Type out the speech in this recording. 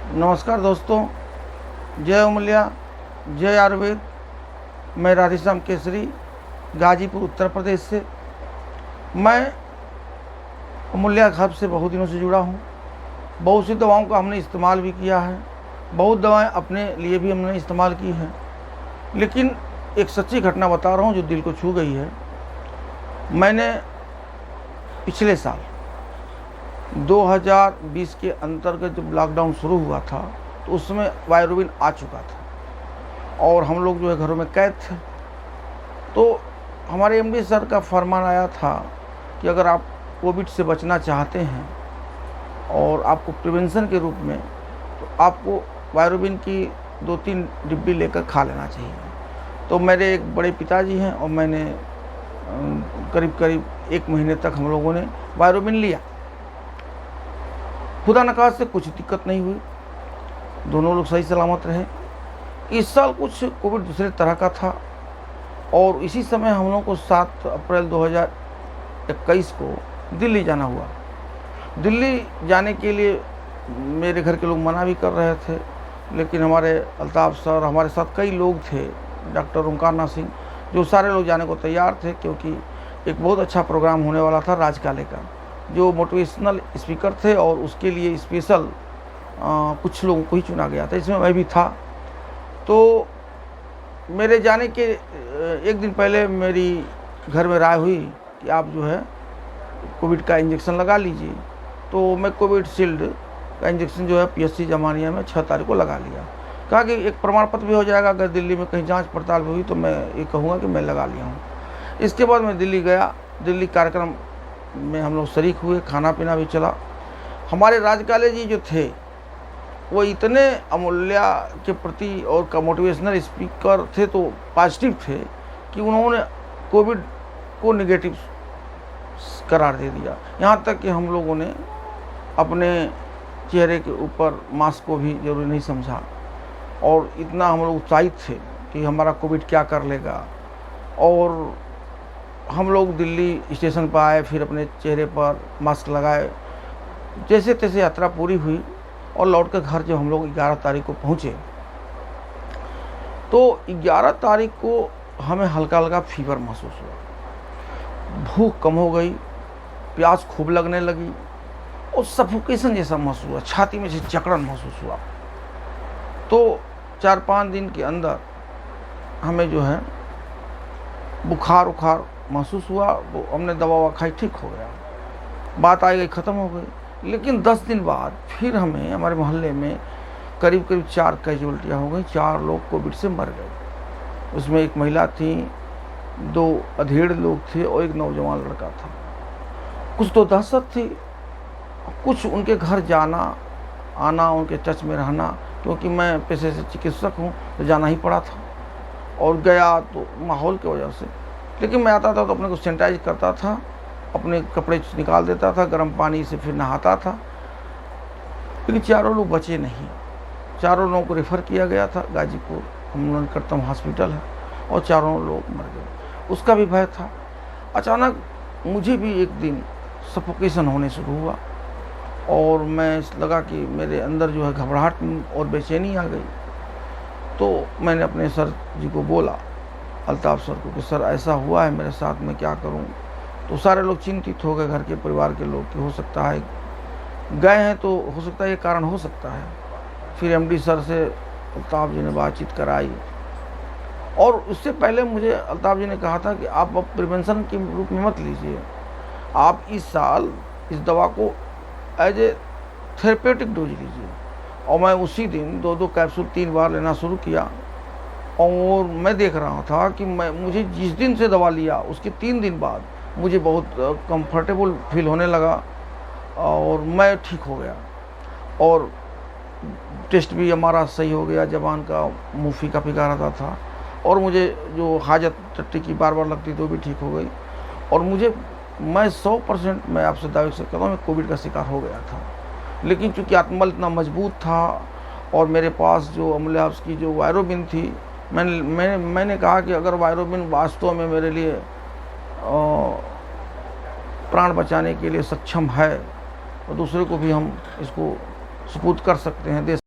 नमस्कार दोस्तों, जय अमूल्या, जय आयुर्वेद। मैं राधेश्याम केसरी, गाजीपुर उत्तर प्रदेश से। मैं अमूल्या हब से बहुत दिनों से जुड़ा हूँ। बहुत सी दवाओं का हमने इस्तेमाल भी किया है, बहुत दवाएं अपने लिए भी हमने इस्तेमाल की हैं, लेकिन एक सच्ची घटना बता रहा हूँ जो दिल को छू गई है। मैंने पिछले साल 2020 के अंतर्गत जब लॉकडाउन शुरू हुआ था तो उस समय वायरोबिन आ चुका था और हम लोग जो है घरों में कैद थे। तो हमारे एमडी सर का फरमान आया था कि अगर आप कोविड से बचना चाहते हैं और आपको प्रिवेंशन के रूप में, तो आपको वायरोबिन की 2-3 डिब्बी लेकर खा लेना चाहिए। तो मेरे एक बड़े पिताजी हैं और मैंने करीब 1 महीने तक हम लोगों ने वायरोबिन लिया। खुदा न खास्ते कुछ दिक्कत नहीं हुई, दोनों लोग सही सलामत रहे। इस साल कुछ कोविड दूसरे तरह का था और इसी समय हम लोगों को 7 अप्रैल 2021 को दिल्ली जाना हुआ। दिल्ली जाने के लिए मेरे घर के लोग मना भी कर रहे थे, लेकिन हमारे अल्ताफ सर, हमारे साथ कई लोग थे, डॉक्टर ओंकारनाथ सिंह, जो सारे लोग जाने को तैयार थे, क्योंकि एक बहुत अच्छा प्रोग्राम होने वाला था राजकाले का, जो मोटिवेशनल स्पीकर थे और उसके लिए स्पेशल कुछ लोगों को ही चुना गया था, इसमें मैं भी था। तो मेरे जाने के एक दिन पहले मेरी घर में राय हुई कि आप जो है कोविड का इंजेक्शन लगा लीजिए। तो मैं कोविड शील्ड का इंजेक्शन जो है पीएचसी जमानिया में 6 तारीख को लगा लिया। कहा कि एक प्रमाण पत्र भी हो जाएगा, अगर दिल्ली में कहीं जांच पड़ताल हुई तो मैं ये कहूँगा कि मैं लगा लिया हूँ। इसके बाद मैं दिल्ली गया। दिल्ली कार्यक्रम में हम लोग शरीक हुए, खाना पीना भी चला। हमारे राजकाले जी जो थे वो इतने अमूल्या के प्रति और का मोटिवेशनल स्पीकर थे, तो पॉजिटिव थे कि उन्होंने कोविड को नेगेटिव करार दे दिया। यहाँ तक कि हम लोगों ने अपने चेहरे के ऊपर मास्क को भी जरूरी नहीं समझा और इतना हम लोग उत्साहित थे कि हमारा कोविड क्या कर लेगा। और हम लोग दिल्ली स्टेशन पर आए, फिर अपने चेहरे पर मास्क लगाए, जैसे तैसे यात्रा पूरी हुई और लौट कर घर जब हम लोग 11 तारीख को पहुँचे तो 11 तारीख को हमें हल्का हल्का फीवर महसूस हुआ, भूख कम हो गई, प्यास खूब लगने लगी और सफोकेशन जैसा महसूस हुआ, छाती में से जकड़न महसूस हुआ। तो 4-5 दिन के अंदर हमें जो है बुखार महसूस हुआ। वो हमने दवा खाई, ठीक हो गया, बात आ गई, ख़त्म हो गई। लेकिन 10 दिन बाद फिर हमें हमारे मोहल्ले में करीब 4 कैजुअल्टियाँ हो गई, 4 लोग कोविड से मर गए। उसमें एक महिला थी, 2 अधेड़ लोग थे और एक नौजवान लड़का था। कुछ तो दहशत थी, कुछ उनके घर जाना आना, उनके टच में रहना, क्योंकि मैं पेशे से चिकित्सक हूँ तो जाना ही पड़ा था और गया तो माहौल की वजह से। लेकिन मैं आता था तो अपने को सैनिटाइज करता था, अपने कपड़े निकाल देता था, गर्म पानी से फिर नहाता था। लेकिन 4 लोग बचे नहीं, 4 लोगों को रेफ़र किया गया था गाजीपुर, हम लोग निकटतम हॉस्पिटल है, और 4 लोग मर गए। उसका भी भय था। अचानक मुझे भी एक दिन सफोकेशन होने शुरू हुआ और मैं लगा कि मेरे अंदर जो है घबराहट और बेचैनी आ गई। तो मैंने अपने सर जी को बोला, अल्ताफ सर को, कि सर ऐसा हुआ है मेरे साथ, मैं क्या करूं। तो सारे लोग चिंतित हो गए, घर के परिवार के लोग, कि हो सकता है गए हैं तो हो सकता है ये कारण हो सकता है। फिर एमडी सर से अल्ताफ जी ने बातचीत कराई और उससे पहले मुझे अल्ताफ जी ने कहा था कि आप अब प्रिवेंशन के रूप में मत लीजिए, आप इस साल इस दवा को एज ए थेरेपेटिक डोज लीजिए। और मैं उसी दिन 2-2 कैप्सूल 3 बार लेना शुरू किया और मैं देख रहा था कि मुझे जिस दिन से दवा लिया उसके 3 दिन बाद मुझे बहुत कंफर्टेबल फील होने लगा और मैं ठीक हो गया। और टेस्ट भी हमारा सही हो गया, ज़बान का मुँह फीका रहता था और मुझे जो हाजत टट्टी की बार लगती थी वो भी ठीक हो गई। और मैं 100% मैं आपसे दावे से कहता हूँ, मैं कोविड का शिकार हो गया था। लेकिन चूँकि आत्मबल इतना मजबूत था और मेरे पास जो अमूल्या हब्स की जो वायरोबिन थी, मैंने कहा कि अगर वायरोबिन वास्तव में मेरे लिए प्राण बचाने के लिए सक्षम है तो दूसरे को भी हम इसको सुपुर्द कर सकते हैं, दे